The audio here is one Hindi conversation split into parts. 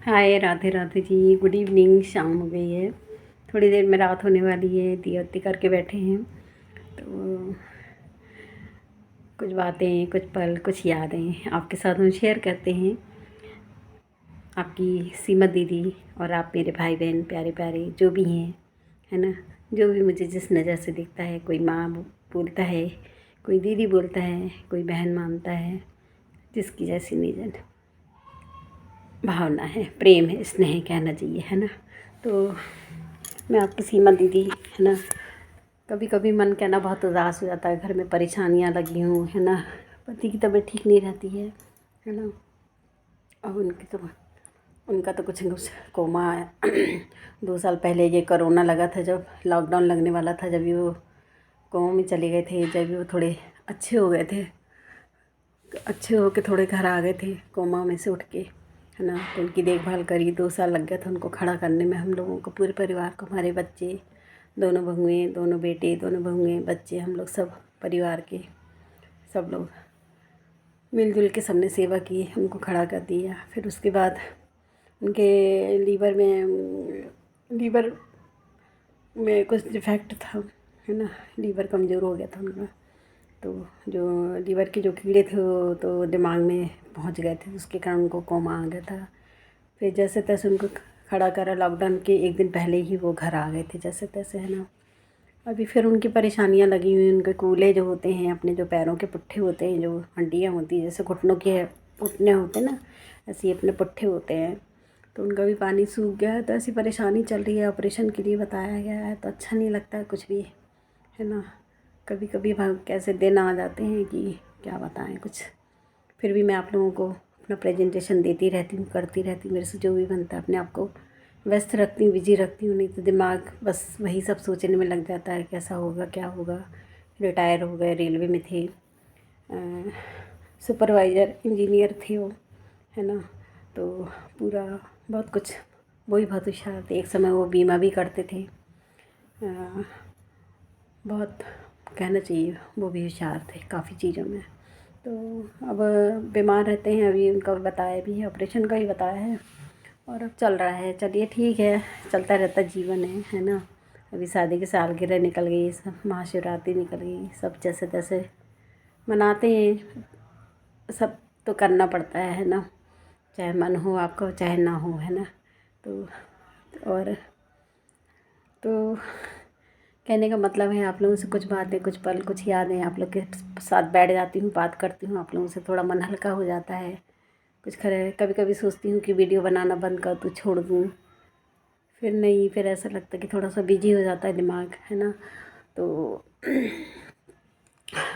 हाय, राधे राधे जी। Good evening. शाम हो गई है, थोड़ी देर में रात होने वाली है। दिया बत्ती करके बैठे हैं तो कुछ बातें, कुछ पल, कुछ यादें आपके साथ हम शेयर करते हैं। आपकी सीमा दीदी और आप मेरे भाई बहन प्यारे प्यारे जो भी हैं, है ना। जो भी मुझे जिस नज़र से दिखता है, कोई माँ बोलता है, कोई दीदी बोलता है, कोई बहन मानता है, जिसकी जैसी निजन भावना है, प्रेम है, स्नेह कहना चाहिए, है ना। तो मैं आपकी सीमा दीदी, है ना। कभी कभी मन कहना बहुत उदास हो जाता है, घर में परेशानियां लगी हों, है ना। पति की तबीयत ठीक नहीं रहती है ना। और उनका तो कुछ न कुछ कोमा है। 2 साल पहले ये कोरोना लगा था, जब लॉकडाउन लगने वाला था, जब भी वो कोमा में चले गए थे, जब भी वो थोड़े अच्छे हो गए थे, अच्छे हो के थोड़े घर आ गए थे कोमा में से उठ के, है ना। तो उनकी देखभाल करी, 2 साल लग गया था उनको खड़ा करने में, हम लोगों को, पूरे परिवार को, हमारे बच्चे, दोनों बहुएँ, दोनों बेटे, दोनों बहुएँ, बच्चे, हम लोग सब परिवार के सब लोग मिलजुल के सबने सेवा की, उनको खड़ा कर दिया। फिर उसके बाद उनके लीवर में कुछ डिफेक्ट था, है ना। लीवर कमज़ोर हो गया था उनका। तो जो लीवर के जो कीड़े थे वो तो दिमाग में पहुंच गए थे, उसके कारण उनको कोमा आ गया था। फिर जैसे तैसे उनको खड़ा करा, लॉकडाउन के एक दिन पहले ही वो घर आ गए थे जैसे तैसे, है ना। अभी फिर उनकी परेशानियां लगी हुई, उनके कूल्हे जो होते हैं, अपने जो पैरों के पुट्ठे होते हैं, जो हड्डियाँ होती हैं, जैसे घुटनों के घुटने होते हैं ना, ऐसे ही अपने पुट्ठे होते हैं। तो उनका भी पानी सूख गया है, तो ऐसी परेशानी चल रही है। ऑपरेशन के लिए बताया गया है, तो अच्छा नहीं लगता है कुछ भी, है ना। कभी कभी कैसे दिन आ जाते हैं कि क्या बताएं कुछ। फिर भी मैं आप लोगों को अपना प्रेजेंटेशन देती रहती हूँ, करती रहती हूँ। मेरे से जो भी बनता है अपने आप को व्यस्त रखती हूँ, बिजी रखती हूँ, नहीं तो दिमाग बस वही सब सोचने में लग जाता है, कैसा होगा, क्या होगा। रिटायर हो गए, रेलवे में थे, सुपरवाइज़र इंजीनियर थे वो, है ना। तो पूरा बहुत कुछ, वही बहुत होशियार थे। एक समय वो बीमा भी करते थे, बहुत कहना चाहिए, वो भी होशियार थे काफ़ी चीज़ों में। तो अब बीमार रहते हैं, अभी उनका बताया भी है, ऑपरेशन का ही बताया है, और अब चल रहा है। चलिए ठीक है, चलता रहता जीवन है ना। अभी शादी की सालगिरह निकल गई, सब महाशिवरात्रि निकल गई, सब जैसे तैसे मनाते हैं। सब तो करना पड़ता है ना, चाहे मन हो आपको चाहे ना हो, है ना। तो और तो कहने का मतलब है, आप लोगों से कुछ बातें, कुछ पल, कुछ यादें आप लोग के साथ बैठ जाती हूँ, बात करती हूँ आप लोगों से, थोड़ा मन हल्का हो जाता है। कुछ खरे कभी कभी सोचती हूँ कि वीडियो बनाना बंद कर दूँ, छोड़ दूँ, फिर नहीं, फिर ऐसा लगता है कि थोड़ा सा बिजी हो जाता है दिमाग, है ना। तो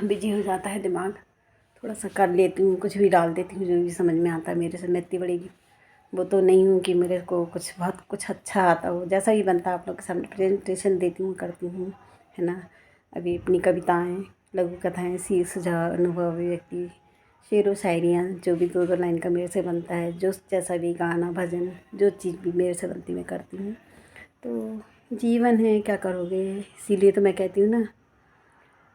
बिजी हो जाता है दिमाग, थोड़ा सा कर लेती हूँ, कुछ भी डाल देती हूँ जो भी समझ में आता है। मेरे से मैं इतनी बड़ी वो तो नहीं हूँ कि मेरे को कुछ बहुत कुछ अच्छा आता हो, जैसा ही बनता है आप लोग के सामने प्रेजेंटेशन देती हूँ, करती हूँ, है ना। अभी अपनी कविताएँ, लघु कथाएँ, शीर्ष सुझाव, अनुभव, अभिव्यक्ति, शेर व शायरियाँ, जो भी 2-2 लाइन का मेरे से बनता है, जो जैसा भी गाना भजन, जो चीज़ भी मेरे से बनती मैं करती हूँ। तो जीवन है, क्या करोगे। इसीलिए तो मैं कहती हूँ ना,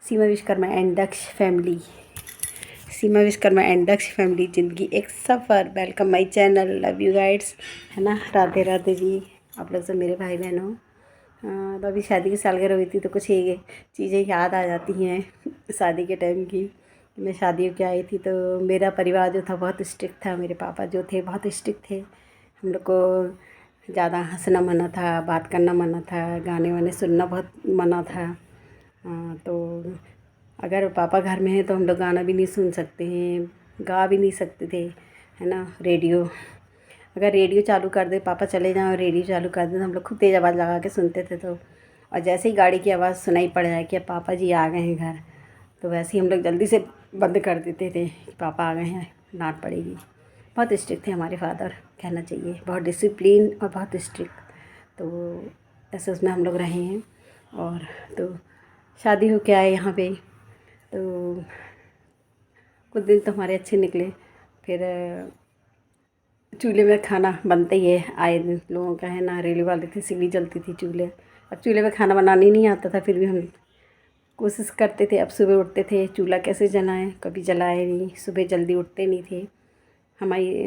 Seema Vishwakarma and Daksh family, Seema Vishwakarma and Daksh family, ज़िंदगी एक सफ़र। Welcome my channel, love you guides, है ना। राधे राधे जी। आप लोग सब मेरे भाई बहन हो। तो अभी शादी की सालगिरह हुई थी, तो कुछ ये चीज़ें याद आ जाती हैं शादी के टाइम की। मैं शादी के आई थी तो मेरा परिवार जो था बहुत स्ट्रिक्ट था। मेरे पापा जो थे बहुत स्ट्रिक्ट थे। हम लोग को ज़्यादा हंसना मना था, बात करना मना था, गाने वाने सुनना बहुत मना था। तो अगर पापा घर में हैं तो हम लोग गाना भी नहीं सुन सकते हैं, गा भी नहीं सकते थे, है ना। रेडियो, अगर रेडियो चालू कर दे, पापा चले जाएं और रेडियो चालू कर दें, तो हम लोग खूब तेज़ आवाज़ लगा के सुनते थे। तो और जैसे ही गाड़ी की आवाज़ सुनाई पड़ जाए कि अब पापा जी आ गए हैं घर, तो वैसे ही हम लोग जल्दी से बंद कर देते थे कि पापा आ गए हैं, डांट पड़ेगी। बहुत स्ट्रिक्ट थे हमारे फादर, कहना चाहिए, बहुत डिसिप्लिन और बहुत स्ट्रिक्ट। तो ऐसे उसमें हम लोग रहे हैं। और तो शादी हो के आए यहाँ पे, तो कुछ दिन तो हमारे अच्छे निकले। फिर चूल्हे में खाना बनता ही है, आए दिन लोगों का, है ना। रेले वाले थे, सिगड़ी जलती थी चूल्हे। अब चूल्हे में खाना बनाने ही नहीं आता था, फिर भी हम कोशिश करते थे। अब सुबह उठते थे, चूल्हा कैसे जलाएं, कभी जलाए नहीं, सुबह जल्दी उठते नहीं थे। हमारी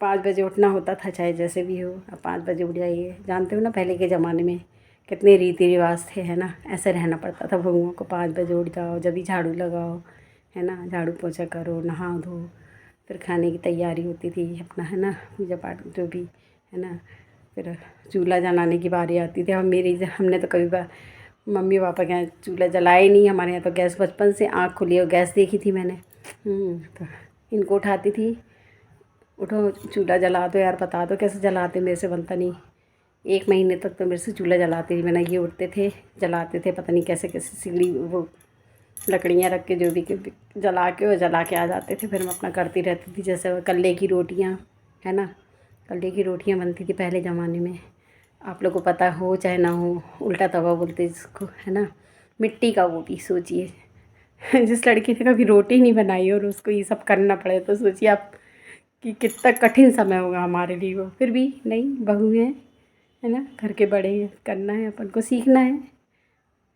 5 बजे उठना होता था, चाहे जैसे भी हो, अब 5 बजे उठ जाइए। जानते हो ना पहले के ज़माने में कितने रीति रिवाज थे, है ना। ऐसे रहना पड़ता था बहुओं को, 5 बजे उठ जाओ, जब भी झाड़ू लगाओ, है ना, झाड़ू पोछा करो, नहा धो, फिर खाने की तैयारी होती थी अपना, है ना, पूजा पाठ जो भी, है ना। फिर चूल्हा जलाने की बारी आती थी। हमने तो कभी बार मम्मी पापा के यहाँ चूल्हा जलाया ही नहीं। हमारे यहाँ तो गैस, बचपन से आँख खुली और गैस देखी थी मैंने। तो इनको उठाती थी, उठो चूल्हा जला दो यार, बता दो कैसे जलाते, मेरे से बनता नहीं। 1 महीने तक तो मेरे से चूल्हा जलाते ही मैंने, ये उठते थे जलाते थे, पता नहीं कैसे कैसे सिगड़ी वो लकड़ियाँ रख के जो भी जला के आ जाते थे। फिर मैं अपना करती रहती थी। जैसे कल्ले की रोटियाँ, है ना, कल्ले की रोटियाँ बनती थी पहले ज़माने में, आप लोग को पता हो चाहे ना हो, उल्टा तवा बोलते जिसको, है ना, मिट्टी का। वो भी सोचिए जिस लड़की ने कभी रोटी नहीं बनाई और उसको ये सब करना पड़े, तो सोचिए आप कि कितना कठिन समय होगा हमारे लिए वो। फिर भी नहीं, बहू है ना, घर के बड़े हैं, करना है अपन को, सीखना है।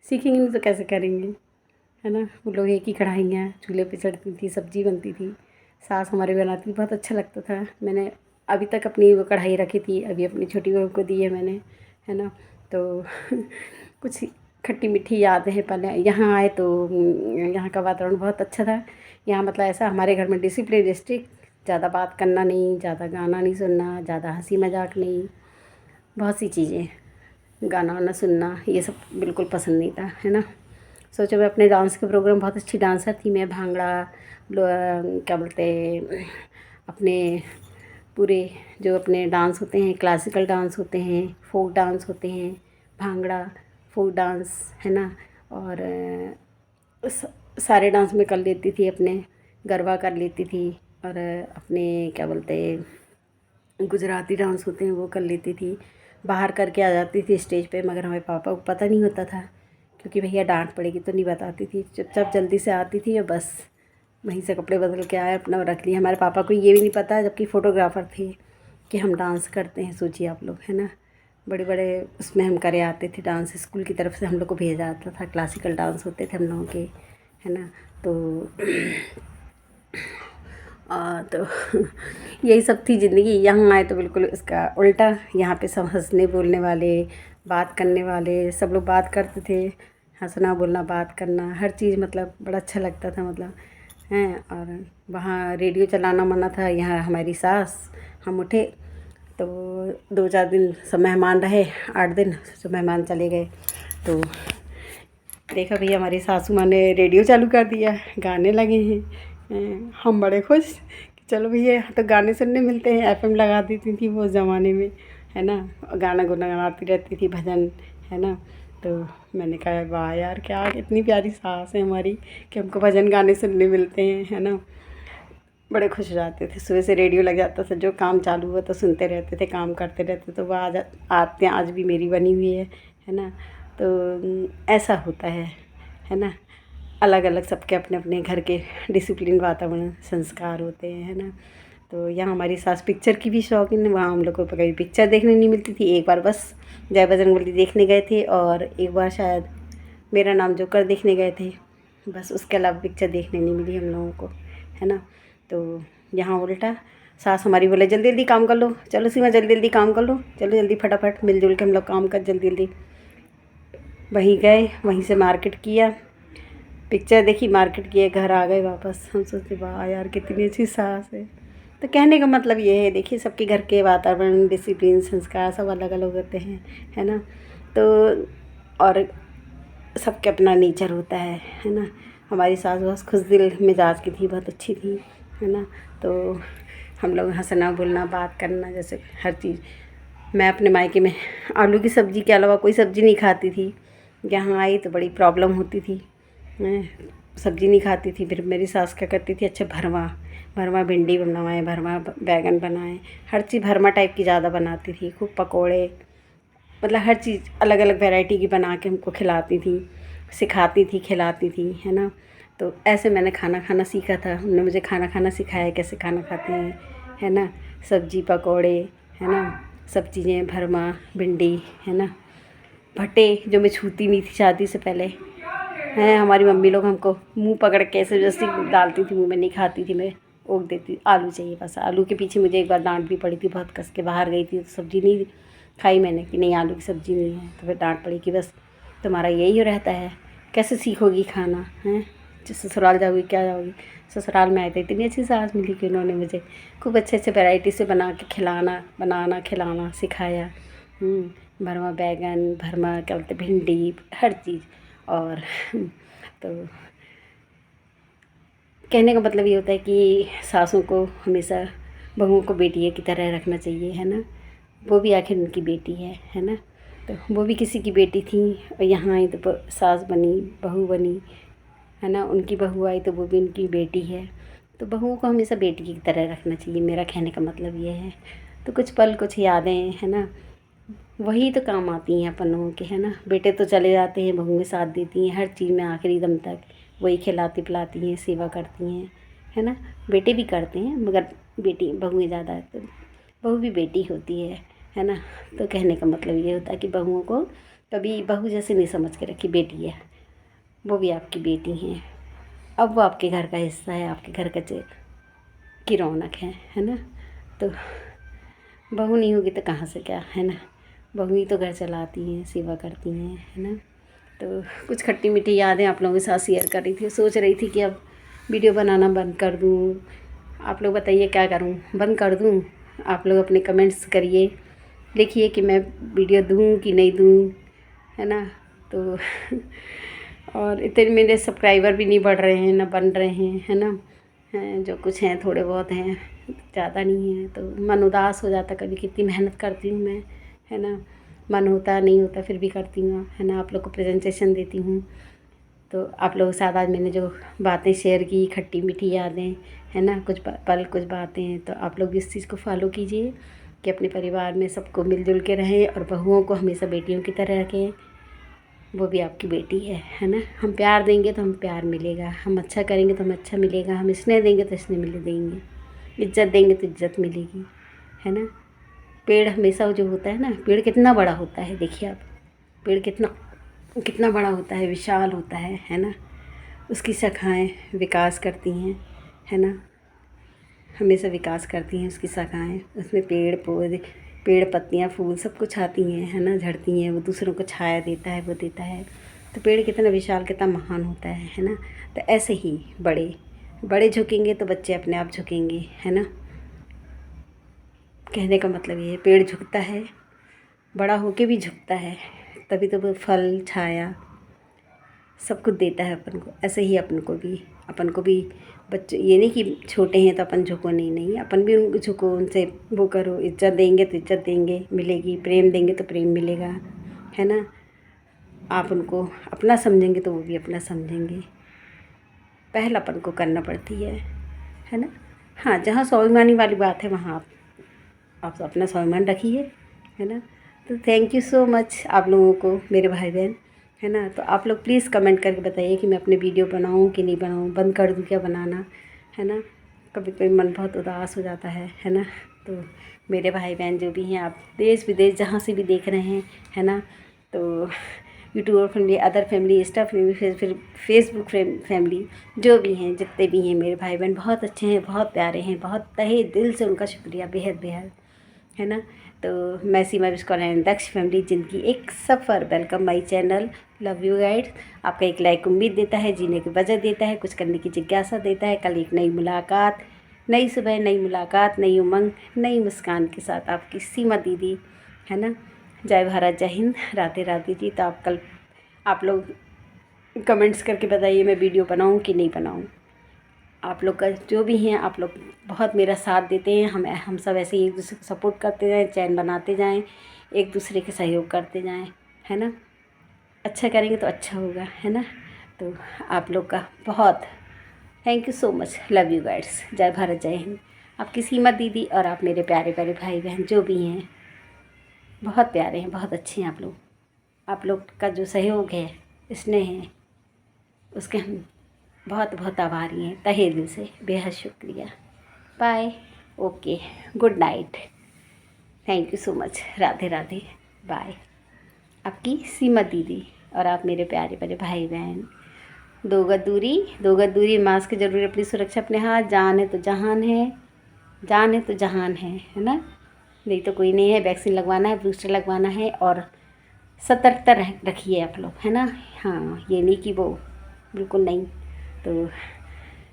सीखेंगे नहीं तो कैसे करेंगे, है ना। वो लोहे की कढ़ाइयाँ चूल्हे पे चढ़ती थी, सब्ज़ी बनती थी, सास हमारी बनाती थी, बहुत अच्छा लगता था। मैंने अभी तक अपनी वो कढ़ाई रखी थी, अभी अपनी छोटी बहू को दी है मैंने, है ना। तो कुछ खट्टी मीठी यादें हैं। पहले यहाँ आए तो यहाँ का वातावरण बहुत अच्छा था। यहाँ मतलब ऐसा हमारे घर में डिसिप्लिन स्ट्रिक्ट, ज़्यादा बात करना नहीं, ज़्यादा गाना नहीं सुनना, ज़्यादा हंसी मजाक नहीं, बहुत सी चीज़ें, गाना वाना सुनना ये सब बिल्कुल पसंद नहीं था, है ना। सोचो मैं अपने डांस के प्रोग्राम, बहुत अच्छी डांसर थी मैं। भांगड़ा क्या बोलते, अपने पूरे जो अपने डांस होते हैं, क्लासिकल डांस होते हैं, फोक डांस होते हैं, भांगड़ा, फोक डांस, है ना, और सारे डांस में कर लेती थी। अपने गरबा कर लेती थी, और अपने क्या बोलते गुजराती डांस होते हैं वो कर लेती थी। बाहर करके आ जाती थी स्टेज पे, मगर हमारे पापा को पता नहीं होता था, क्योंकि भैया डांट पड़ेगी तो नहीं बताती थी। चुपचाप जल्दी से आती थी और बस वहीं से कपड़े बदल के आए, अपना रख लिया। हमारे पापा को ये भी नहीं पता, जबकि फ़ोटोग्राफ़र थे, कि हम डांस करते हैं। सोचिए आप लोग, है ना, बड़े बड़े उसमें हम करे आते थे डांस। स्कूल की तरफ से हम लोग को भेजा जाता था, क्लासिकल डांस होते थे हम लोगों के, है ना। तो तो यही सब थी ज़िंदगी। यहाँ आए तो बिल्कुल इसका उल्टा। यहाँ पे सब हंसने बोलने वाले, बात करने वाले, सब लोग बात करते थे, हंसना बोलना बात करना, हर चीज़ मतलब बड़ा अच्छा लगता था, मतलब हैं। और वहाँ रेडियो चलाना मना था। यहाँ हमारी सास, हम उठे तो 2-4 दिन सब मेहमान रहे, 8 दिन सब मेहमान चले गए, तो देखा भैया हमारी सासू माँ ने रेडियो चालू कर दिया, गाने लगे हैं। हम बड़े खुश कि चलो भैया तो गाने सुनने मिलते हैं। एफएम लगा देती थी वो ज़माने में, है ना, गाना गुनगुनाती रहती थी, भजन, है ना। तो मैंने कहा वाह यार, क्या इतनी प्यारी सास है हमारी कि हमको भजन गाने सुनने मिलते हैं, है ना। बड़े खुश हो जाते थे। सुबह से रेडियो लग जाता था, जो काम चालू हुआ तो सुनते रहते थे, काम करते रहते। तो वो आदतें आज भी मेरी बनी हुई है ना। तो ऐसा होता है ना। अलग अलग सबके अपने अपने घर के डिसिप्लिन, वातावरण, संस्कार होते हैं, है ना। तो यहाँ हमारी सास पिक्चर की भी शौकीन है। वहाँ हम लोग को कभी पिक्चर देखने नहीं मिलती थी। एक बार बस जय बजरंगबली देखने गए थे, और एक बार शायद मेरा नाम जोकर देखने गए थे, बस। उसके अलावा पिक्चर देखने नहीं मिली हम लोगों को, है ना। तो यहाँ उल्टा, सास हमारी बोले जल्दी जल्दी काम कर लो, चलो सीमा जल्दी जल्दी काम कर लो, चलो जल्दी फटाफट मिलजुल के हम लोग काम कर जल्दी जल्दी। वहीं गए, वहीं से मार्केट किया, पिक्चर देखी, मार्केट किए, घर आ गए वापस। हम सोचते वाह यार कितनी अच्छी सास है। तो कहने का मतलब ये है, देखिए सबके घर के वातावरण, डिसिप्लिन, संस्कार सब अलग अलग होते हैं, है ना। तो और सबके अपना नेचर होता है ना। हमारी सास बहुत खुशदिल मिजाज की थी, बहुत अच्छी थी, है ना। तो हम लोग हंसना बोलना बात करना, जैसे हर चीज़। मैं अपने मायके में आलू की सब्ज़ी के अलावा कोई सब्ज़ी नहीं खाती थी। यहाँ आई तो बड़ी प्रॉब्लम होती थी, मैं सब्ज़ी नहीं खाती थी। फिर मेरी सास क्या करती थी, अच्छा भरवा भिंडी बनवाएं, भरवा बैगन बनाएं, हर चीज़ भरमा टाइप की ज़्यादा बनाती थी। खूब पकोड़े, मतलब हर चीज़ अलग अलग वैरायटी की बना के हमको खिलाती थी, सिखाती थी, खिलाती थी, है ना। तो ऐसे मैंने खाना खाना सीखा था। उन्होंने मुझे खाना खाना सिखाया, कैसे खाना खाते हैं, है ना। सब्जी पकोड़े, है ना, सब चीज़ें, भरमा भिंडी, है ना, भट्टे जो मैं छूती नहीं थी शादी से पहले, हैं। हमारी मम्मी लोग हमको मुंह पकड़ के ऐसे जैसे डालती थी मुंह में, नहीं खाती थी मैं, ओक देती, आलू चाहिए बस। आलू के पीछे मुझे एक बार डांट भी पड़ी थी, बहुत कस के बाहर गई थी तो सब्ज़ी नहीं खाई मैंने कि नहीं आलू की सब्ज़ी नहीं है, तो फिर डांट पड़ी कि बस तुम्हारा यही रहता है, कैसे सीखोगी खाना हैं, ससुराल जाओगी क्या जाओगी। ससुराल में आए थे इतनी अच्छी सास मिली कि उन्होंने मुझे खूब अच्छे अच्छे वैरायटी से बना के बनाना खिलाना सिखाया। भरमा बैगन, भरमा क्या बोलते भिंडी, हर चीज़। और तो कहने का मतलब ये होता है कि सासों को हमेशा बहुओं को बेटियों की तरह रखना चाहिए, है ना। वो भी आखिर उनकी बेटी है ना। तो वो भी किसी की बेटी थी और यहाँ आई तो सास बनी, बहू बनी, है ना। उनकी बहू आई तो वो भी उनकी बेटी है। तो बहुओं को हमेशा बेटी की तरह रखना चाहिए, मेरा कहने का मतलब ये है। तो कुछ पल, कुछ यादें, है ना, वही तो काम आती हैं अपन लोगों के, है ना। बेटे तो चले जाते हैं, बहुएं साथ देती हैं हर चीज़ में आखिरी दम तक, वही खिलाती पिलाती हैं, सेवा करती हैं, है ना। बेटे भी करते हैं मगर बेटी बहुएं ज़्यादा, तो बहू भी बेटी होती है ना। तो कहने का मतलब ये होता है कि बहुओं को कभी बहू जैसे नहीं समझ के रखी, बेटी है, वो भी आपकी बेटी हैं। अब वो आपके घर का हिस्सा है, आपके घर का की रौनक है ना। तो बहू नहीं होगी तो कहाँ से क्या, है ना। बहू ही तो घर चलाती हैं, सेवा करती हैं, है ना। तो कुछ खट्टी मीठी यादें आप लोगों के साथ शेयर कर रही थी। सोच रही थी कि अब वीडियो बनाना बंद कर दूँ। आप लोग बताइए क्या करूँ, बंद कर दूँ। आप लोग अपने कमेंट्स करिए, लिखिए कि मैं वीडियो दूँ कि नहीं दूँ, है ना। तो और इतने मेरे सब्सक्राइबर भी नहीं बढ़ रहे हैं ना बन रहे हैं, है ना। हैं जो कुछ हैं थोड़े बहुत हैं, ज़्यादा नहीं है। तो मन उदास हो जाता कभी, कितनी मेहनत करती हूँ मैं, है ना। मन होता नहीं होता फिर भी करती हूँ, है ना। आप लोग को प्रेजेंटेशन देती हूँ। तो आप लोगों के साथ आज मैंने जो बातें शेयर की, खट्टी मीठी यादें, है ना, कुछ पल कुछ बातें, तो आप लोग भी इस चीज़ को फॉलो कीजिए कि अपने परिवार में सबको मिलजुल के रहें और बहुओं को हमेशा बेटियों की तरह रखें। वो भी आपकी बेटी है ना। हम प्यार देंगे तो हम प्यार मिलेगा, हम अच्छा करेंगे तो हमें अच्छा मिलेगा, हम स्नेह देंगे तो स्नेह मिले देंगे, इज्जत देंगे तो इज्जत मिलेगी, है ना। पेड़ हमेशा जो होता है ना, पेड़ कितना बड़ा होता है, देखिए आप, पेड़ कितना कितना बड़ा होता है, विशाल होता है ना। उसकी शाखाएँ विकास करती हैं, है ना, हमेशा विकास करती हैं उसकी शाखाएँ। उसमें पेड़ पौधे, पेड़ पत्तियाँ फूल सब कुछ आती हैं, है ना, झड़ती हैं, वो दूसरों को छाया देता है, वो देता है। तो पेड़ कितना विशाल कितना महान होता है ना। तो ऐसे ही बड़े बड़े झुकेंगे तो बच्चे अपने आप झुकेंगे, है ना। कहने का मतलब ये है, पेड़ झुकता है, बड़ा होके भी झुकता है, तभी तो वो फल छाया सब कुछ देता है अपन को। ऐसे ही अपन को भी बच्चे, ये नहीं कि छोटे हैं तो अपन झुको, नहीं नहीं, अपन भी उनको झुको, उनसे वो करो, इज्जत देंगे तो इज्जत देंगे मिलेगी, प्रेम देंगे तो प्रेम मिलेगा, है ना। आप उनको अपना समझेंगे तो वो भी अपना समझेंगे। पहल अपन को करना पड़ती है ना। हाँ, जहाँ स्वाभिमानी वाली बात है वहाँ आप अपना स्वाभिमान रखिए, है ना। तो थैंक यू सो मच आप लोगों को, मेरे भाई बहन, है ना। तो आप लोग प्लीज़ कमेंट करके बताइए कि मैं अपने वीडियो बनाऊँ कि नहीं बनाऊँ, बंद कर दूँ क्या बनाना, है ना। कभी कभी मन बहुत उदास हो जाता है ना। तो मेरे भाई बहन जो भी हैं, आप देश विदेश जहाँ से भी देख रहे हैं, है ना, तो YouTuber family, other family, Insta family, फिर फेसबुक फैमिली, जो भी हैं, जितने भी हैं मेरे भाई बहन, बहुत अच्छे हैं, बहुत प्यारे हैं, बहुत तहे दिल से उनका शुक्रिया, बेहद बेहद, है ना। तो मैं सीमा बिस्कॉल एंड दक्ष फैमिली जिनकी एक सफ़र, welcome my channel, love you guides. आपका एक लाइक उम्मीद देता है, जीने की वजह देता है, कुछ करने की जिज्ञासा देता है। कल एक नई मुलाकात, नई सुबह, नई मुलाकात, नई उमंग, नई मुस्कान के साथ आपकी सीमा दीदी, है ना। जय भारत, जय हिंद, राधे राधे जी। तो आप लोग कमेंट्स करके बताइए मैं वीडियो बनाऊँ कि नहीं बनाऊँ। आप लोग का जो भी हैं, आप लोग बहुत मेरा साथ देते हैं, हम सब ऐसे ही एक दूसरे को सपोर्ट करते जाएं, चैन बनाते जाएं, एक दूसरे के सहयोग करते जाएं, है ना। अच्छा करेंगे तो अच्छा होगा, है ना। तो आप लोग का बहुत thank you so much, love you guides. जय भारत, जय हिंद। आपकी सीमा दीदी और आप मेरे प्यारे प्यारे भाई बहन जो भी हैं, बहुत प्यारे हैं, बहुत अच्छे हैं आप लोग। आप लोग का जो सहयोग है, स्नेह है, उसके हम बहुत बहुत आभारी हैं, तहे दिल से बेहद शुक्रिया। Bye, okay, good night, thank you so much, Radhe Radhe, bye. आपकी सीमा दीदी और आप मेरे प्यारे प्यारे भाई बहन। दो गज दूरी, मास्क जरूरी, अपनी सुरक्षा अपने हाथ, जान है तो जहान है, जान है तो जहान है ना। नहीं तो कोई नहीं है। वैक्सीन लगवाना है, बूस्टर लगवाना है, और सतर्कता रखिए आप लोग, है ना। हाँ, ये नहीं कि वो बिल्कुल नहीं। तो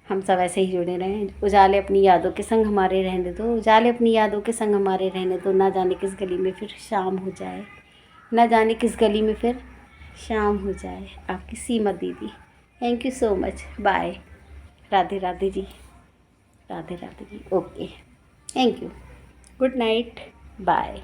हम सब ऐसे ही जुड़े रहें। उजाले अपनी यादों के संग हमारे रहने दो, उजाले अपनी यादों के संग हमारे रहने दो। ना जाने किस गली में फिर शाम हो जाए, ना जाने किस गली में फिर शाम हो जाए। आपकी सीमा दीदी। Thank you so much. Bye. Radhe Radhe ji, Radhe Radhe ji. Okay, thank you. Good night. Bye.